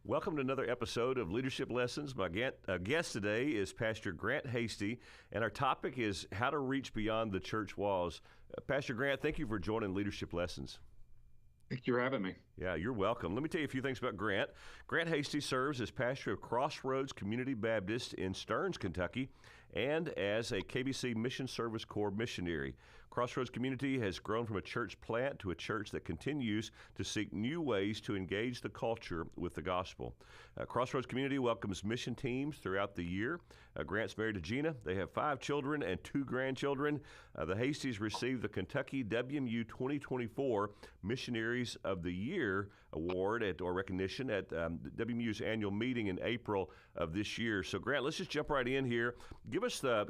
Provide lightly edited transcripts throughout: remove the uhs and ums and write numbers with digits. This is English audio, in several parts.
Welcome to another episode of Leadership Lessons. My guest today is Pastor Grant Hasty, and our topic is how to reach beyond the church walls. Pastor Grant, thank you for joining Leadership Lessons. Thank you for having me. Yeah, you're welcome. Let me tell you a few things about Grant. Grant Hasty serves as pastor of Crossroads Community Baptist in Stearns, Kentucky, and as a KBC Mission Service Corps missionary. Crossroads Community has grown from a church plant to a church that continues to seek new ways to engage the culture with the gospel. Crossroads Community welcomes mission teams throughout the year. Grant's married to Gina. They have 5 children and 2 grandchildren. The Hasties received the Kentucky WMU 2024 Missionaries of the Year award or recognition at WMU's annual meeting in April of this year. So, Grant, let's just jump right in here. Give us the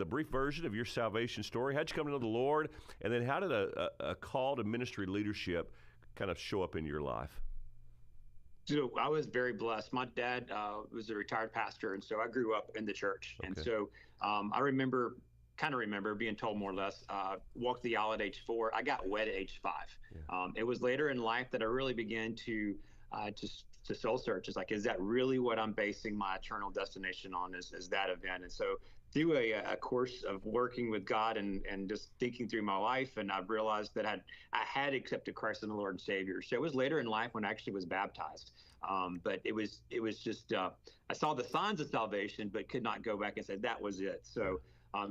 brief version of your salvation story. How'd you come to know the Lord, and then how did a call to ministry leadership kind of show up in your life? So I was very blessed. My dad was a retired pastor, and so I grew up in the church. Okay. And so I remember being told more or less, walk the aisle at age 4. I got wed at age 5. Yeah. It was later in life that I really began to soul search. It's like, is that really what I'm basing my eternal destination on, is that event? And so through a course of working with God and just thinking through my life, and I realized that I had accepted Christ as the Lord and Savior. So it was later in life when I actually was baptized. But it was just, I saw the signs of salvation, but could not go back and say that was it. So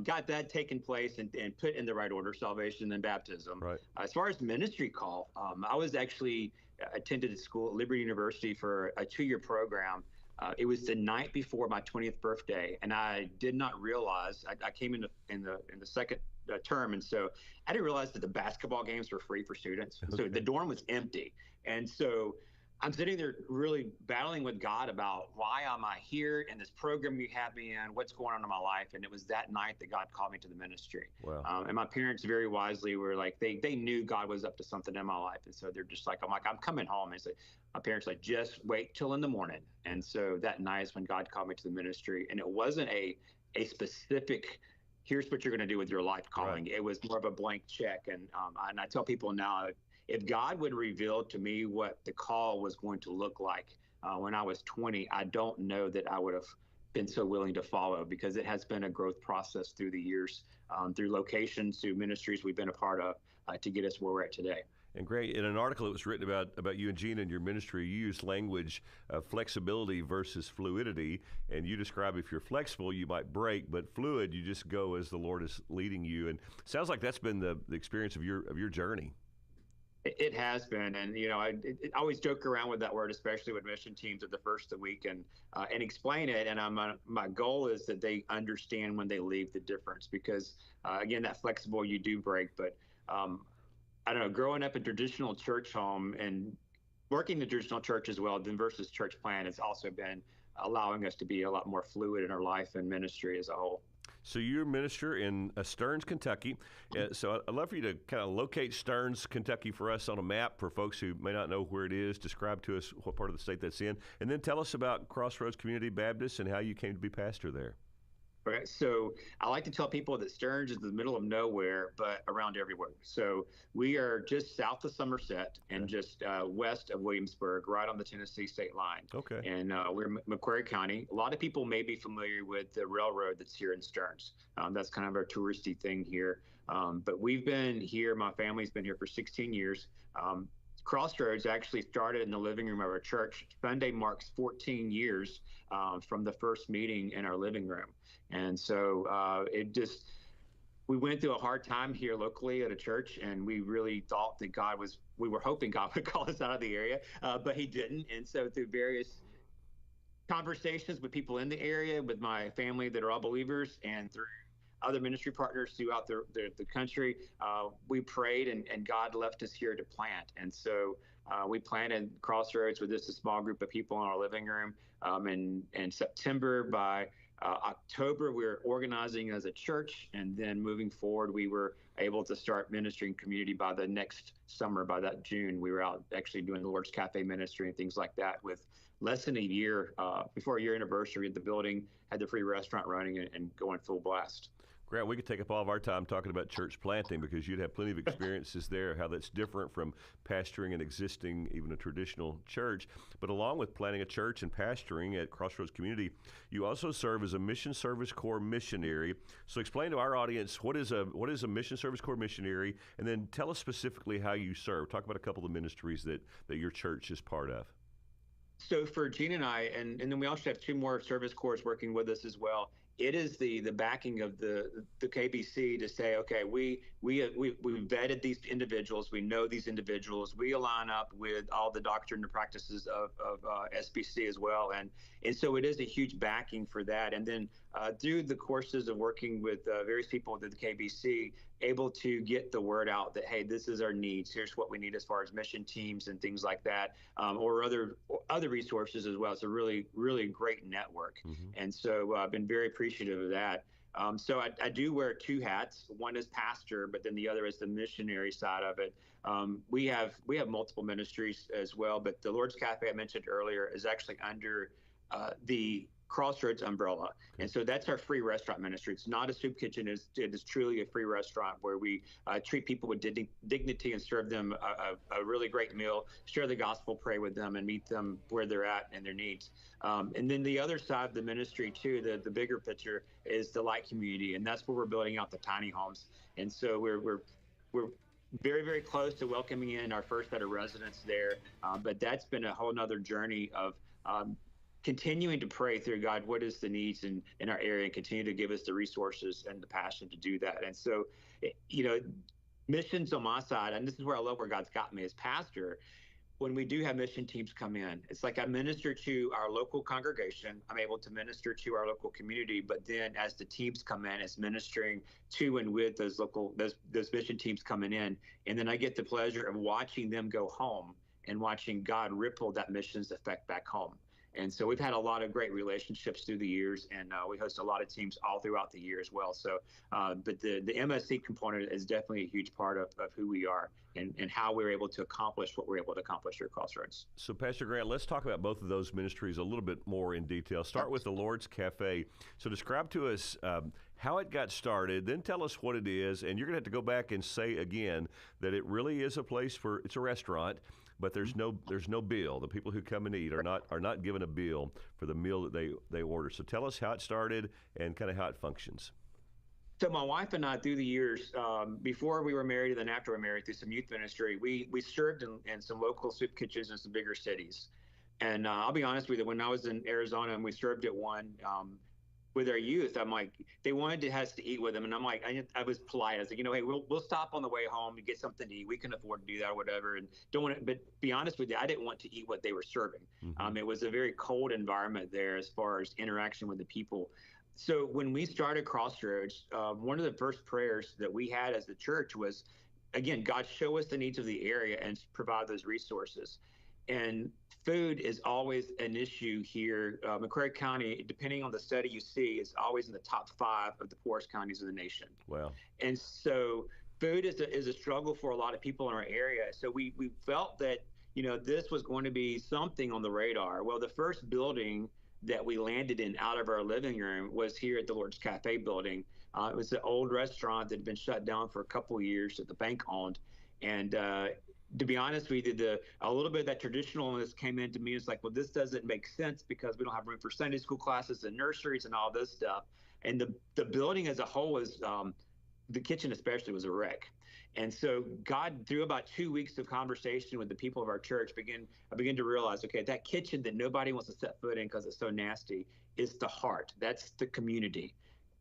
got that taken place and put in the right order, salvation and baptism. Right. As far as ministry call, I was actually attended school at Liberty University for a 2-year program. It was the night before my 20th birthday, and I did not realize I came in the second term, and so I didn't realize that the basketball games were free for students. Okay. So the dorm was empty, and so I'm sitting there really battling with God about why am I here in this program you have me in, what's going on in my life. And it was that night that God called me to the ministry. Wow. And my parents very wisely were like, they knew God was up to something in my life. And so they're just like, I'm coming home. And so my parents like, just wait till in the morning. And so that night is when God called me to the ministry. And it wasn't a specific, here's what you're going to do with your life calling. Right. It was more of a blank check. And I tell people now, if God would reveal to me what the call was going to look like when I was 20, I don't know that I would have been so willing to follow, because it has been a growth process through the years, through locations, through ministries we've been a part of to get us where we're at today. And Grant, in an article that was written about you and Gina and your ministry, you use language flexibility versus fluidity, and you describe if you're flexible, you might break, but fluid, you just go as the Lord is leading you. And it sounds like that's been the experience of your journey. It has been, and I always joke around with that word, especially with mission teams at the first of the week, and explain it. And my goal is that they understand when they leave the difference, because again, that flexible, you do break. But I don't know, growing up in traditional church home and working in the traditional church as well, then versus church plant, has also been allowing us to be a lot more fluid in our life and ministry as a whole. So you're a minister in Stearns, Kentucky. So I'd love for you to kind of locate Stearns, Kentucky for us on a map for folks who may not know where it is. Describe to us what part of the state that's in. And then tell us about Crossroads Community Baptist and how you came to be pastor there. Okay, so I like to tell people that Stearns is in the middle of nowhere, but around everywhere. So we are just south of Somerset and just west of Williamsburg, right on the Tennessee state line. Okay. And we're in Macquarie County. A lot of people may be familiar with the railroad that's here in Stearns. That's kind of our touristy thing here. But we've been here, my family's been here for 16 years. Crossroads actually started in the living room of our church. Sunday marks 14 years from the first meeting in our living room. And so we went through a hard time here locally at a church, and we really thought that we were hoping God would call us out of the area, but he didn't. And so through various conversations with people in the area, with my family that are all believers, and through other ministry partners throughout the country, we prayed, and God left us here to plant. And so we planted Crossroads with just a small group of people in our living room. In September, by October, we were organizing as a church, and then moving forward, we were able to start ministering community by the next summer. By that June, we were out actually doing the Lord's Cafe ministry and things like that. With less than a year before a year anniversary, the building had the free restaurant running and going full blast. Grant, we could take up all of our time talking about church planting because you'd have plenty of experiences there, how that's different from pastoring an existing, even a traditional church. But along with planting a church and pastoring at Crossroads Community, you also serve as a Mission Service Corps missionary. So explain to our audience, what is a Mission Service Corps missionary, and then tell us specifically how you serve. Talk about a couple of ministries that your church is part of. So for Gene and I, and then we also have two more service corps working with us as well. It is the backing of the KBC to say, okay, we vetted these individuals, we know these individuals, we align up with all the doctrine and practices of SBC as well, and so it is a huge backing for that. And then through the courses of working with various people at the KBC, able to get the word out that, hey, this is our needs. Here's what we need as far as mission teams and things like that, or other resources as well. It's a really, really great network. And so I've been very appreciative of that. So I do wear two hats. One is pastor, but then the other is the missionary side of it. We have multiple ministries as well, but the Lord's Cafe I mentioned earlier is actually under the Crossroads umbrella. And so that's our free restaurant ministry. It's not a soup kitchen. It is truly a free restaurant where we treat people with dignity and serve them a really great meal, share the gospel, pray with them, and meet them where they're at and their needs. And then the other side of the ministry, too, the bigger picture, is the light community. And that's where we're building out the tiny homes. And so we're very, very close to welcoming in our first set of residents there. But that's been a whole nother journey of continuing to pray through, God, what is the needs in our area, and continue to give us the resources and the passion to do that. And so, missions on my side, and this is where I love where God's got me as pastor, when we do have mission teams come in, it's like I minister to our local congregation. I'm able to minister to our local community, but then as the teams come in, it's ministering to and with those mission teams coming in. And then I get the pleasure of watching them go home and watching God ripple that missions effect back home. And so we've had a lot of great relationships through the years, and we host a lot of teams all throughout the year as well. So, but the MSC component is definitely a huge part of who we are and how we're able to accomplish what we're able to accomplish here at Crossroads. So, Pastor Grant, let's talk about both of those ministries a little bit more in detail. Start with the Lord's Cafe. So describe to us how it got started, then tell us what it is, and you're going to have to go back and say again that it really is it's a restaurant, but there's no bill. The people who come and eat are not given a bill for the meal that they order. So tell us how it started and kind of how it functions. So my wife and I, through the years, before we were married and then after we were married, through some youth ministry, we served in some local soup kitchens in some bigger cities. And I'll be honest with you, when I was in Arizona and we served at one, with our youth, I'm like, they wanted us to eat with them. And I'm like, I was polite. I was like, hey, we'll stop on the way home to get something to eat. We can afford to do that or whatever. And don't want to, but be honest with you, I didn't want to eat what they were serving. It was a very cold environment there as far as interaction with the people. So when we started Crossroads, one of the first prayers that we had as the church was, again, God, show us the needs of the area and provide those resources. And food is always an issue here. McCrae County, depending on the study you see, is always in the top 5 of the poorest counties of the nation. Wow. And so food is a struggle for a lot of people in our area. So we felt that, this was going to be something on the radar. Well, the first building that we landed in out of our living room was here at the Lord's Cafe building. It was an old restaurant that had been shut down for a couple of years that the bank owned. And to be honest with you, a little bit of that traditionalness came into me. It's like, well, this doesn't make sense because we don't have room for Sunday school classes and nurseries and all this stuff. And the building as a whole was, the kitchen especially, was a wreck. And so God, through about 2 weeks of conversation with the people of our church, I began to realize, okay, that kitchen that nobody wants to set foot in because it's so nasty is the heart. That's the community.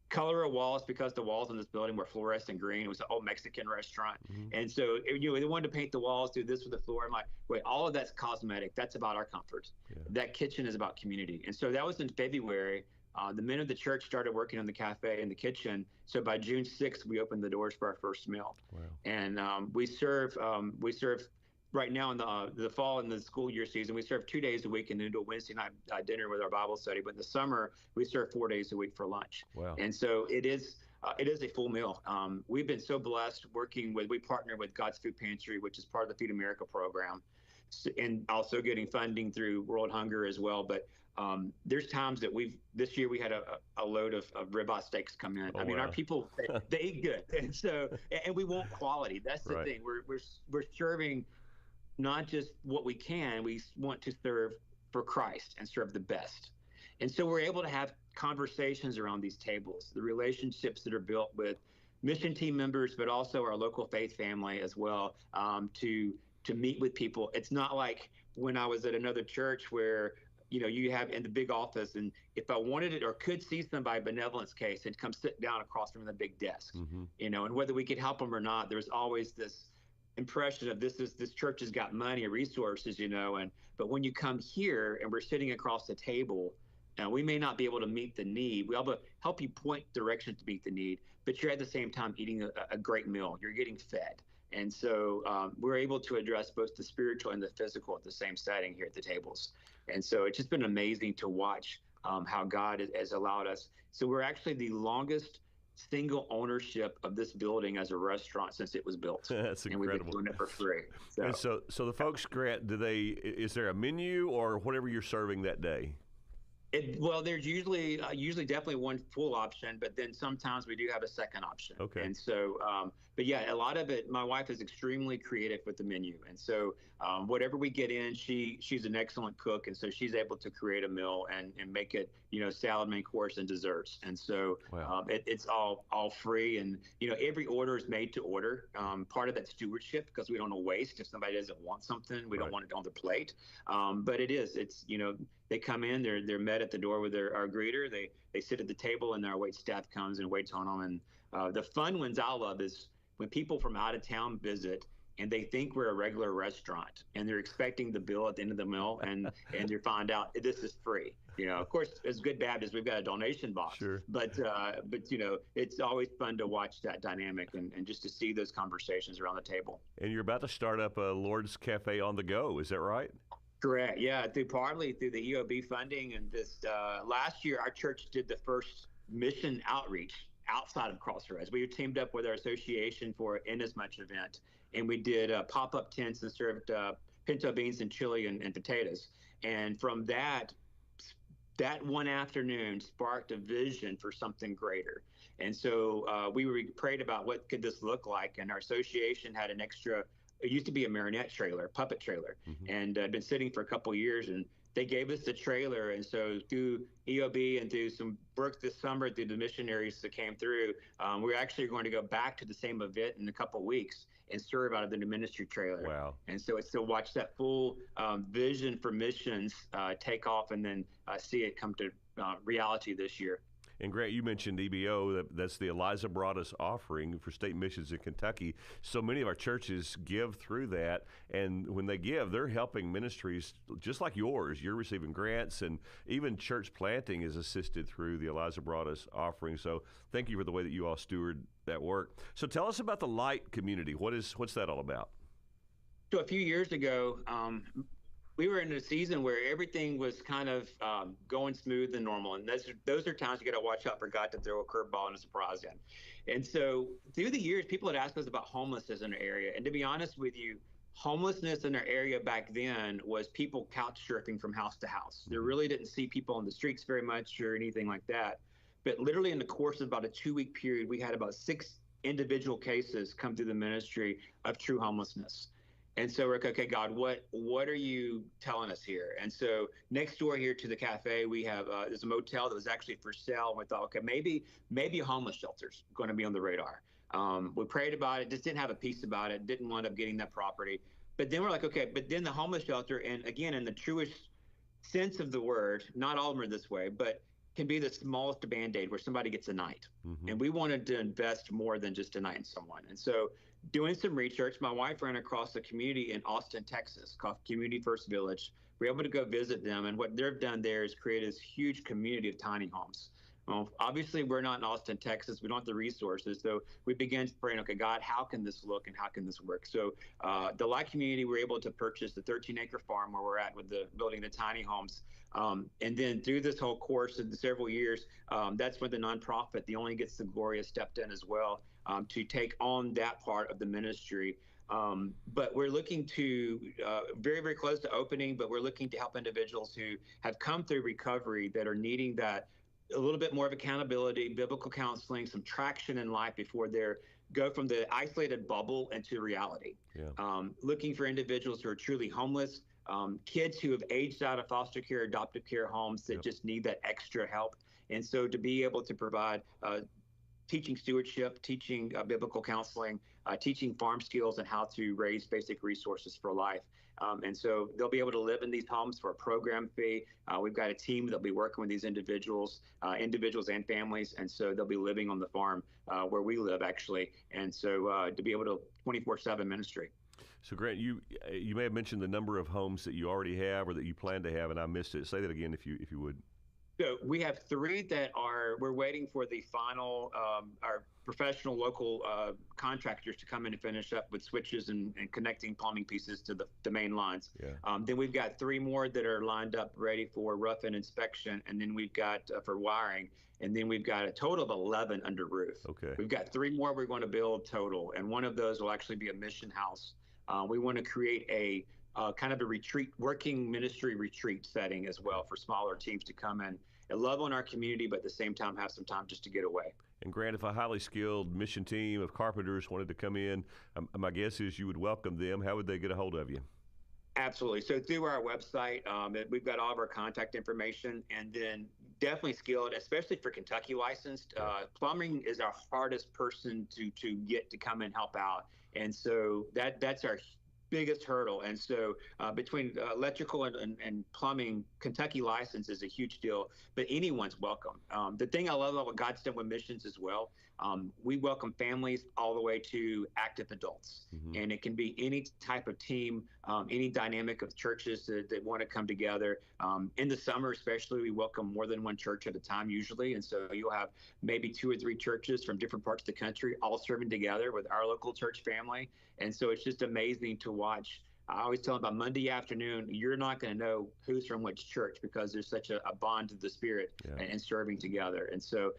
Color of walls, because the walls in this building were fluorescent green. It was an old Mexican restaurant. And so they wanted to paint the walls, do this with the floor. I'm like, wait, all of that's cosmetic. That's about our comfort. Yeah. That kitchen is about community. And so that was in February. The men of the church started working on the cafe and the kitchen. So by June 6th, we opened the doors for our first meal. Wow. And we serve right now in the fall and the school year season, we serve 2 days a week and then do a Wednesday night dinner with our Bible study. But in the summer, we serve 4 days a week for lunch. Wow. And so it is a full meal. We've been so blessed we partner with God's Food Pantry, which is part of the Feed America program. and also getting funding through World Hunger as well. But there's times that this year we had a load of ribeye steaks come in. Oh, I mean, wow. our people, they eat good. And so, and we want quality. That's the Right. thing. We're serving not just what we can, we want to serve for Christ and serve the best. And so we're able to have conversations around these tables, the relationships that are built with mission team members, but also our local faith family as well, to meet with people. It's not like when I was at another church where, you have in the big office, and if I wanted it or could see somebody benevolence case, and come sit down across from the big desk, and whether we could help them or not, there's always this impression of this church has got money or resources, but when you come here and we're sitting across the table, we may not be able to meet the need. We'll be able to help you point direction to meet the need, but you're at the same time eating a great meal. You're getting fed. And so we're able to address both the spiritual and the physical at the same setting here at the tables. And so it's just been amazing to watch how God has allowed us. So we're actually the longest single ownership of this building as a restaurant since it was built. That's incredible. And we've been doing it for free. And so the folks, Grant, is there a menu or whatever you're serving that day? Well, there's usually definitely one full option, but then sometimes we do have a second option. Okay. And so, but yeah, a lot of it, my wife is extremely creative with the menu. And so whatever we get in, she's an excellent cook. And so she's able to create a meal and make it, salad, main course, and desserts. And so wow. It's all free. And, every order is made to order. Part of that stewardship, because we don't want to waste. If somebody doesn't want something, we don't want it on their plate. But it's they come in, they're met at the door with our greeter. They sit at the table, and our wait staff comes and waits on them. And the fun ones I love is when people from out of town visit and they think we're a regular restaurant, and they're expecting the bill at the end of the meal, and they find out this is free. Of course, as Good Baptists, we've got a donation box. Sure. But it's always fun to watch that dynamic and just to see those conversations around the table. And you're about to start up a Lord's Cafe on the go. Is that right? Correct. Yeah, partly through the EOB funding, and this last year our church did the first mission outreach outside of Crossroads. We teamed up with our association for an Inasmuch event, and we did pop-up tents and served pinto beans and chili and potatoes. And from that one afternoon sparked a vision for something greater. And so we prayed about what could this look like, and our association had an extra. It used to be a marionette trailer, puppet trailer, and I'd been sitting for a couple of years, and they gave us the trailer. And so through EOB and through some work this summer through the missionaries that came through, we're actually going to go back to the same event in a couple of weeks and serve out of the new ministry trailer. Wow. And so it's to watch that full vision for missions take off, and then see it come to reality this year. And Grant, you mentioned EBO, that's the Eliza Broadus offering for state missions in Kentucky. So many of our churches give through that, and when they give, they're helping ministries just like yours. You're receiving grants, and even church planting is assisted through the Eliza Broadus offering. So thank you for the way that you all steward that work. So tell us about the Light community. What's that all about? So a few years ago, we were in a season where everything was kind of going smooth and normal. And those are times you got to watch out for God to throw a curveball and a surprise in. And so through the years, people had asked us about homelessness in our area. And to be honest with you, homelessness in our area back then was people couch surfing from house to house. They really didn't see people on the streets very much or anything like that. But literally in the course of about a 2-week period, we had about 6 individual cases come through the ministry of true homelessness. And so we're like, okay, God, what are you telling us here? And so next door here to the cafe, we have there's a motel that was actually for sale. And we thought, okay, maybe a homeless shelter's going to be on the radar. We prayed about it, just didn't have a peace about it, didn't wind up getting that property. But then we're like, okay, but then the homeless shelter, and again, in the truest sense of the word, not all of them are this way, but can be the smallest Band-Aid where somebody gets a night. And we wanted to invest more than just a night in someone. And so doing some research, my wife ran across a community in Austin, Texas called Community First Village. We were able to go visit them, and what they've done there is create this huge community of tiny homes. Well, obviously, we're not in Austin, Texas. We don't have the resources. So we began praying, okay, God, how can this look and how can this work? So the Light community, we're able to purchase the 13-acre farm where we're at with the building the tiny homes. And then through this whole course of the several years, that's when the nonprofit, the Only Gets the Glory, has stepped in as well. to take on that part of the ministry. But we're looking to very, very close to opening, but we're looking to help individuals who have come through recovery that are needing that a little bit more of accountability, biblical counseling, some traction in life before they're go from the isolated bubble into reality. Yeah. Looking for individuals who are truly homeless, kids who have aged out of foster care, adoptive care homes that just need that extra help. And so to be able to provide teaching stewardship, teaching biblical counseling, teaching farm skills and how to raise basic resources for life. And so they'll be able to live in these homes for a program fee. We've got a team that'll be working with these individuals and families. And so they'll be living on the farm where we live, actually. And so to be able to 24/7 ministry. So Grant, you may have mentioned the number of homes that you already have or that you plan to have, and I missed it. Say that again if you would. So we have 3 that we're waiting for the final, our professional local contractors to come in and finish up with switches and connecting plumbing pieces to the main lines. Yeah. Then we've got 3 more that are lined up ready for rough-in inspection. And then we've got for wiring. And then we've got a total of 11 under roof. Okay. We've got 3 more we're going to build total. And one of those will actually be a mission house. We want to create a kind of a retreat, working ministry retreat setting as well for smaller teams to come in and love on our community, but at the same time have some time just to get away. And Grant, if a highly skilled mission team of carpenters wanted to come in, my guess is you would welcome them. How would they get a hold of you? Absolutely. So through our website, we've got all of our contact information, and then definitely skilled, especially for Kentucky licensed. Plumbing is our hardest person to get to come and help out. And so that's our biggest hurdle. And so between electrical and plumbing, Kentucky license is a huge deal, but anyone's welcome. The thing I love about what God's done with missions as well, we welcome families all the way to active adults. Mm-hmm. And it can be any type of team, any dynamic of churches that want to come together. In the summer, especially, we welcome more than one church at a time usually. And so you'll have maybe 2 or 3 churches from different parts of the country all serving together with our local church family. And so it's just amazing to watch. I always tell them about Monday afternoon, you're not going to know who's from which church because there's such a bond to the Spirit and serving together. And so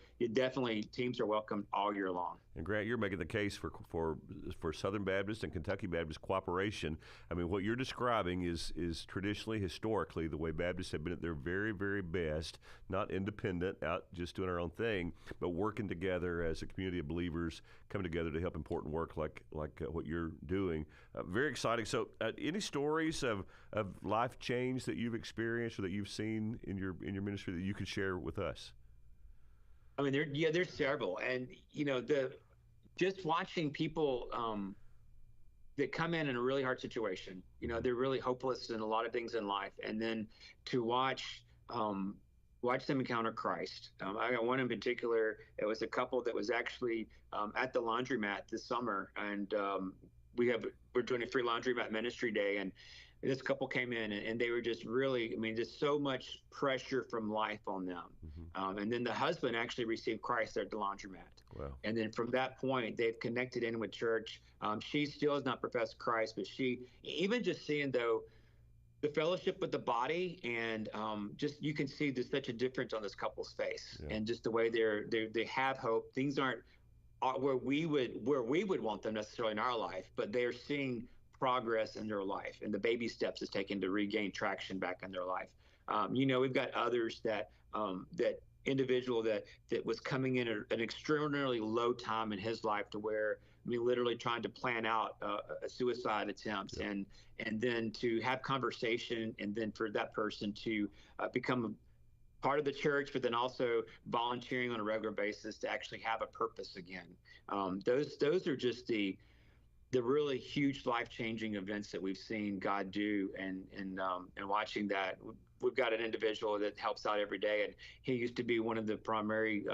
teams are welcome all year long. And Grant, you're making the case for Southern Baptist and Kentucky Baptist cooperation. I mean, what you're describing is traditionally, historically, the way Baptists have been at their very, very best, not independent, out just doing our own thing, but working together as a community of believers, coming together to help important work like what you're doing. Very exciting. So any stories of life change that you've experienced or that you've seen in your ministry that you could share with us? I mean, there's several, and just watching people that come in a really hard situation. They're really hopeless in a lot of things in life, and then to watch them encounter Christ. I got one in particular. It was a couple that was actually at the laundromat this summer, and we're doing a free laundromat ministry day, and this couple came in and they were just really, just so much pressure from life on them. Mm-hmm. And then the husband actually received Christ there at the laundromat. Wow. And then from that point, they've connected in with church. She still has not professed Christ, but even just seeing though the fellowship with the body and just you can see there's such a difference on this couple's face and just the way they have hope. Things aren't where we would want them necessarily in our life, but they're seeing progress in their life and the baby steps it's taken to regain traction back in their life. We've got others that individual that was coming in at an extraordinarily low time in his life to where literally trying to plan out a suicide attempt and then to have conversation and then for that person to become part of the church, but then also volunteering on a regular basis to actually have a purpose again. Those are just the really huge life-changing events that we've seen God do, and watching that. We've got an individual that helps out every day, and he used to be one of the primary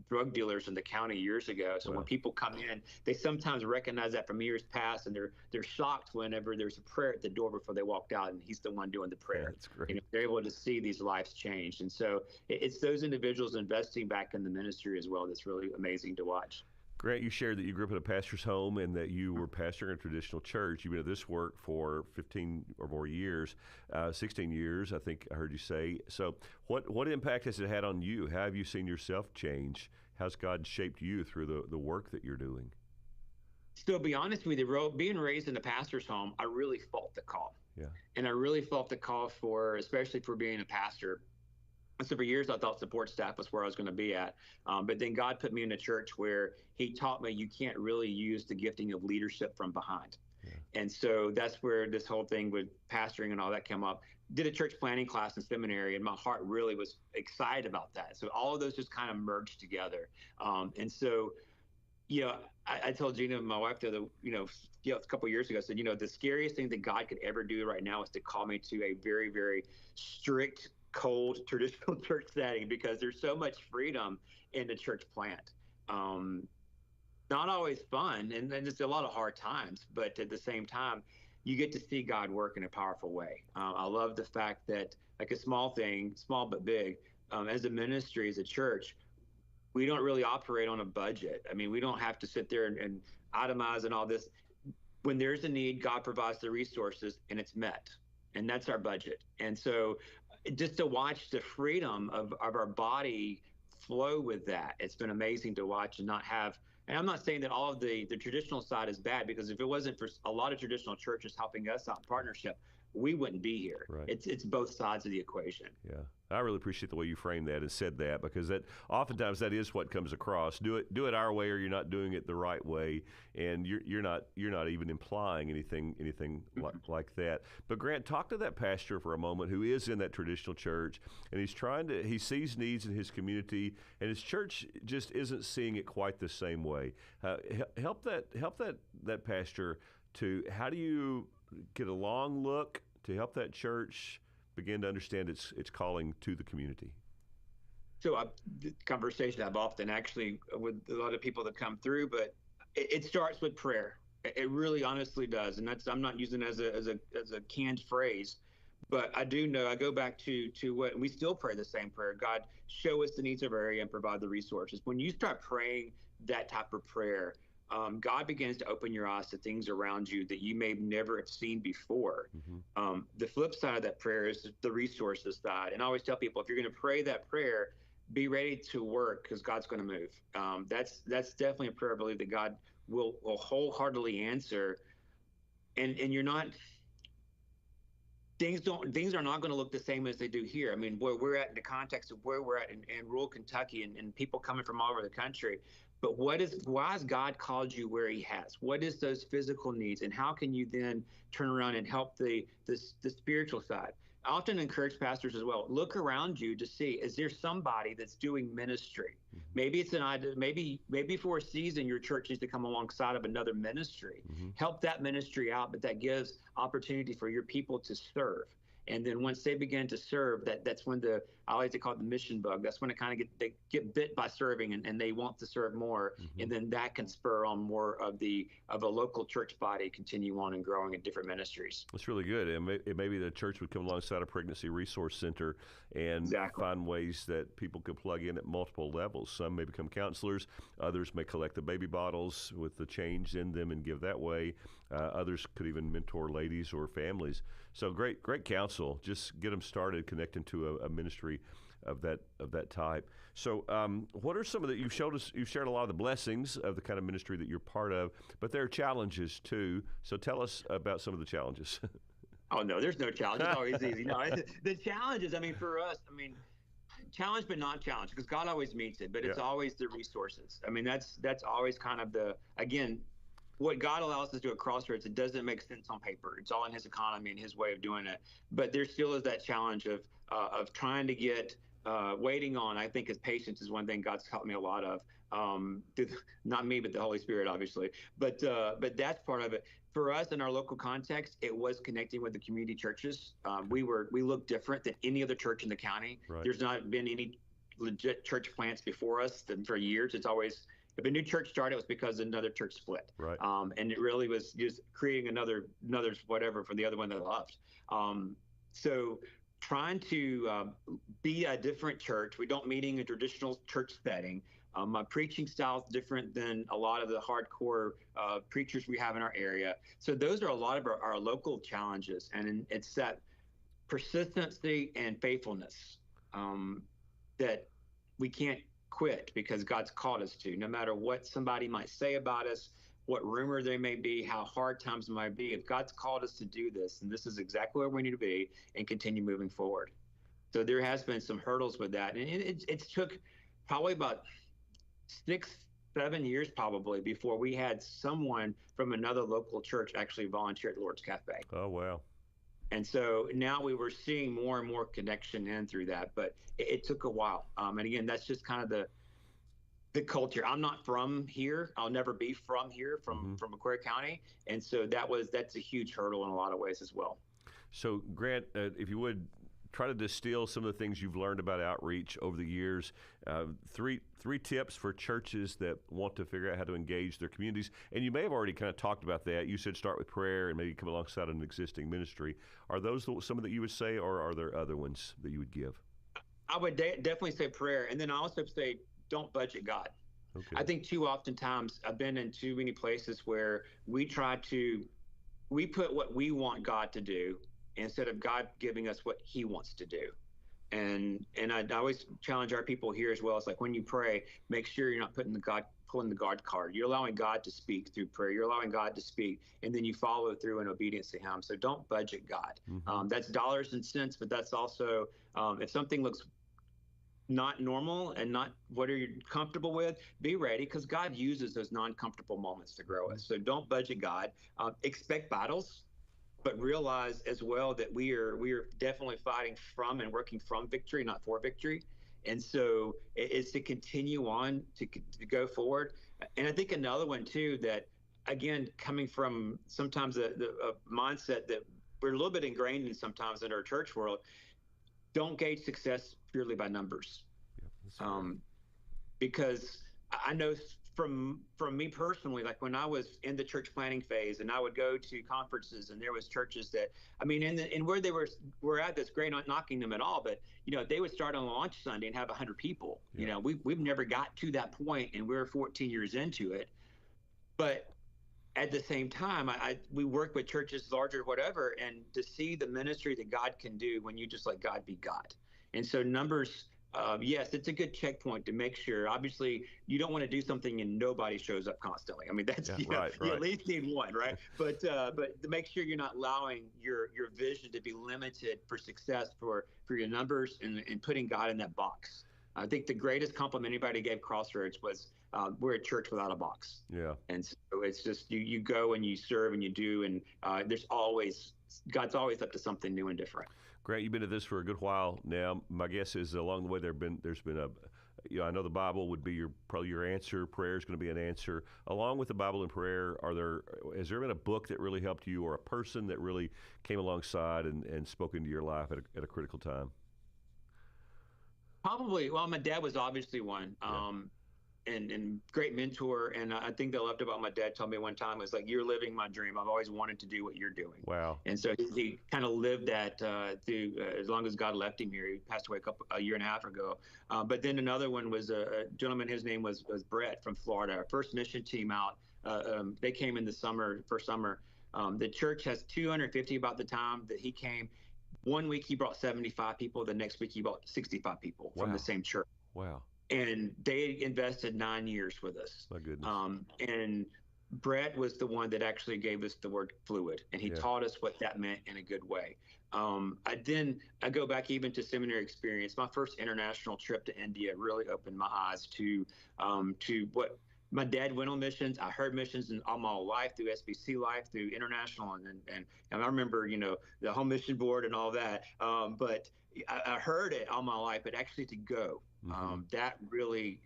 drug dealers in the county years ago. So when people come in, they sometimes recognize that from years past, and they're shocked whenever there's a prayer at the door before they walked out, and he's the one doing the prayer. That's great. They're able to see these lives changed, and so it's those individuals investing back in the ministry as well that's really amazing to watch. Grant, you shared that you grew up in a pastor's home and that you were pastoring a traditional church. You've been at this work for 15 or more years, 16 years, I think I heard you say. So what impact has it had on you? How have you seen yourself change how's God shaped you through the work that you're doing? So, to be honest with you, being raised in a pastor's home, I really felt the call. Yeah. And I really felt the call especially for being a pastor. And so for years, I thought support staff was where I was going to be at. But then God put me in a church where he taught me you can't really use the gifting of leadership from behind. Yeah. And so that's where this whole thing with pastoring and all that came up. Did a church planning class in seminary, and my heart really was excited about that. So all of those just kind of merged together. And so, I told Gina, my wife, a couple of years ago, I said, the scariest thing that God could ever do right now is to call me to a very, very strict, cold, traditional church setting, because there's so much freedom in the church plant. Not always fun, and it's a lot of hard times, but at the same time, you get to see God work in a powerful way. I love the fact that, like a small thing, small but big, as a ministry, as a church, we don't really operate on a budget. I mean, we don't have to sit there and itemize and all this. When there's a need, God provides the resources and it's met. And that's our budget. And so just to watch the freedom of our body flow with that, it's been amazing to watch and not have. And I'm not saying that all of the traditional side is bad, because if it wasn't for a lot of traditional churches helping us out in partnership, we wouldn't be here. Right. It's both sides of the equation. Yeah. I really appreciate the way you framed that and said that, because that oftentimes that is what comes across. Do it our way, or you're not doing it the right way, and you're not even implying anything like that. But Grant, talk to that pastor for a moment who is in that traditional church, and he sees needs in his community, and his church just isn't seeing it quite the same way. Help that pastor to, how do you get a long look to help that church begin to understand its calling to the community? So the conversation I've often actually with a lot of people that come through, but it starts with prayer. It really honestly does. And I'm not using it as a canned phrase, but I do know, I go back to what we still pray the same prayer. God, show us the needs of our area and provide the resources. When you start praying that type of prayer, God begins to open your eyes to things around you that you may never have seen before. Mm-hmm. The flip side of that prayer is the resources side. And I always tell people, if you're going to pray that prayer, be ready to work, because God's going to move. That's definitely a prayer I believe that God will wholeheartedly answer. And you're not, things are not going to look the same as they do here. I mean, where we're at in the context of where we're at in rural Kentucky, and people coming from all over the country. But why has God called you where he has? What is those physical needs? And how can you then turn around and help the spiritual side? I often encourage pastors as well, look around you to see, is there somebody that's doing ministry? Mm-hmm. Maybe it's an idea, maybe for a season, your church needs to come alongside of another ministry, mm-hmm. help that ministry out, but that gives opportunity for your people to serve. And then once they begin to serve, that's when I like to call it the mission bug. That's when they get bit by serving, and they want to serve more. Mm-hmm. And then that can spur on more of a local church body continue on and growing in different ministries. That's really good. It may be the church would come alongside a pregnancy resource center and find ways that people could plug in at multiple levels. Some may become counselors. Others may collect the baby bottles with the change in them and give that way. Others could even mentor ladies or families. So great counsel. Just get them started connecting to a ministry of that type. So what are some of the, you've shared a lot of the blessings of the kind of ministry that you're part of, but there are challenges too. So tell us about some of the challenges. Oh no, there's no challenge. It's always easy. No, the challenges, for us, challenge but not challenge, because God always meets it, but it's always the resources. That's always kind of again, what God allows us to do at Crossroads, it doesn't make sense on paper. It's all in his economy and his way of doing it. But there still is that challenge of trying to get, waiting on, I think, his patience is one thing God's helped me a lot of. Not me, but the Holy Spirit, obviously. But that's part of it. For us in our local context, it was connecting with the community churches. We look different than any other church in the county. Right. There's not been any legit church plants before us for years. It's always, if a new church started, it was because another church split. Right. And it really was just creating another whatever for the other one that left. So trying to be a different church. We don't meet in a traditional church setting. My preaching style is different than a lot of the hardcore preachers we have in our area. So those are a lot of our local challenges. And it's that persistency and faithfulness that we can't quit because God's called us to, no matter what somebody might say about us, what rumor there may be, how hard times might be. If God's called us to do this, and this is exactly where we need to be, and continue moving forward. So there has been some hurdles with that. And it took probably about 6-7 years probably before we had someone from another local church actually volunteer at Lord's Cafe. Oh, wow. And so now we were seeing more and more connection in through that, but it took a while. And again, that's just kind of the culture. I'm not from here. I'll never be from here, from Macquarie County. And so that's a huge hurdle in a lot of ways as well. So Grant, if you would try to distill some of the things you've learned about outreach over the years, three tips for churches that want to figure out how to engage their communities. And you may have already kind of talked about that. You said start with prayer and maybe come alongside an existing ministry. Are those some that you would say, or are there other ones that you would give? I would definitely say prayer. And then I also say, don't budget God. Okay. I think too oftentimes I've been in too many places where we put what we want God to do instead of God giving us what he wants to do. And I always challenge our people here as well. It's like when you pray, make sure you're not pulling the God card. You're allowing God to speak through prayer. You're allowing God to speak, and then you follow through in obedience to him. So don't budget God. That's dollars and cents, but that's also if something looks not normal and not what are you comfortable with, be ready, because God uses those non-comfortable moments to grow us. So don't budget God. Expect battles, but realize as well that we are definitely fighting from and working from victory, not for victory. And so it's to continue on to go forward. And I think another one too, that again, coming from sometimes a mindset that we're a little bit ingrained in sometimes in our church world, don't gauge success purely by numbers. Yeah, because I know from me personally, like when I was in the church planning phase and I would go to conferences and there was churches that, I mean, and where they were at, that's great, not knocking them at all, but, they would start on launch Sunday and have 100 people. Yeah. We've never got to that point, and we're 14 years into it. But at the same time, we work with churches larger, whatever, and to see the ministry that God can do when you just let God be God. And so numbers, yes, it's a good checkpoint to make sure. Obviously, you don't want to do something and nobody shows up constantly. I mean, that's right. You at least need one, right? But to make sure you're not allowing your vision to be limited for success for your numbers and putting God in that box. I think the greatest compliment anybody gave Crossroads was, we're a church without a box. Yeah. And so it's just you go and you serve and you do, and God's always up to something new and different. Grant, you've been at this for a good while now. My guess is along the way there's been I know the Bible would be probably your answer. Prayer is going to be an answer. Along with the Bible and prayer, has there been a book that really helped you, or a person that really came alongside and spoke into your life at a critical time? Probably. Well, my dad was obviously one. Yeah. And great mentor. And I think they loved about my dad told me one time, was like, you're living my dream. I've always wanted to do what you're doing. Wow. And so he kind of lived that through as long as God left him here. He passed away a year and a half ago. But then another one was a gentleman, his name was Brett from Florida, our first mission team out. They came in the first summer. The church has 250 about the time that he came. 1 week he brought 75 people. The next week he brought 65 people from the same church. Wow. And they invested 9 years with us. My goodness. And Brett was the one that actually gave us the word fluid, and he taught us what that meant in a good way. I go back even to seminary experience. My first international trip to India really opened my eyes to what my dad went on missions. I heard missions all my life, through SBC life, through international, and I remember the home mission board and all that. But I heard it all my life, but actually to go. That really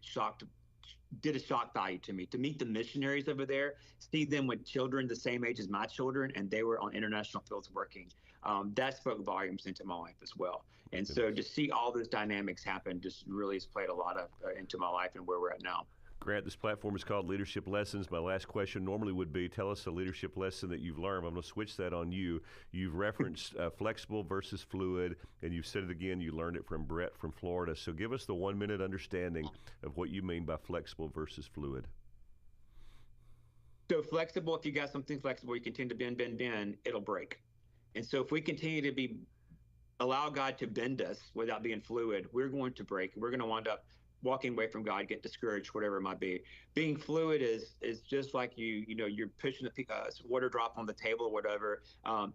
did a shock value to me, to meet the missionaries over there, see them with children the same age as my children, and they were on international fields working. That spoke volumes into my life as well. And so to see all those dynamics happen just really has played a lot of into my life and where we're at now. Grant, this platform is called Leadership Lessons. My last question normally would be, tell us a leadership lesson that you've learned. I'm going to switch that on you. You've referenced flexible versus fluid, and you've said it again, you learned it from Brett from Florida. So give us the 1-minute understanding of what you mean by flexible versus fluid. So flexible, if you got something flexible, you continue to bend, it'll break. And so if we continue to allow God to bend us without being fluid, we're going to break. We're going to wind up walking away from God, get discouraged, whatever it might be. Being fluid is just like you're pushing a water drop on the table or whatever.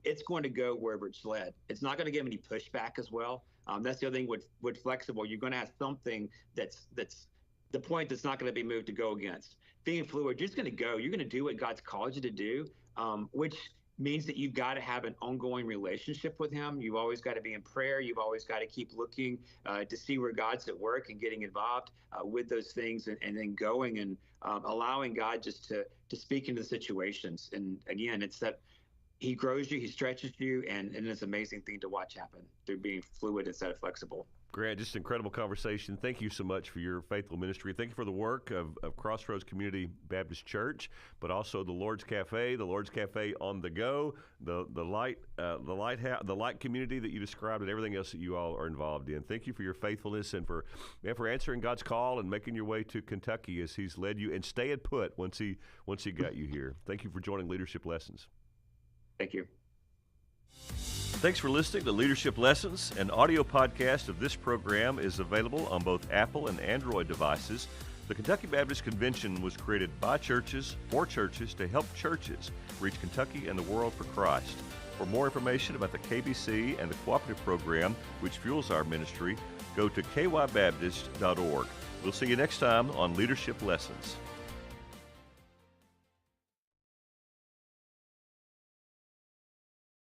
It's going to go wherever it's led. It's not going to give any pushback as well. That's the other thing with flexible. You're going to have something that's the point that's not going to be moved to go against. Being fluid, you're just going to go. You're going to do what God's called you to do, which means that you've got to have an ongoing relationship with him. You've always got to be in prayer. You've always got to keep looking to see where God's at work and getting involved with those things, and then going and allowing God just to speak into the situations. And again, it's that he grows you, he stretches you, and it's an amazing thing to watch happen through being fluid instead of flexible. Grant, just an incredible conversation. Thank you so much for your faithful ministry. Thank you for the work of Crossroads Community Baptist Church, but also the Lord's Cafe on the go, the light community that you described, and everything else that you all are involved in. Thank you for your faithfulness and for answering God's call and making your way to Kentucky as He's led you, and staying put once He got you here. Thank you for joining Leadership Lessons. Thank you. Thanks for listening to Leadership Lessons. An audio podcast of this program is available on both Apple and Android devices. The Kentucky Baptist Convention was created by churches, for churches, to help churches reach Kentucky and the world for Christ. For more information about the KBC and the cooperative program which fuels our ministry, go to kybaptist.org. We'll see you next time on Leadership Lessons.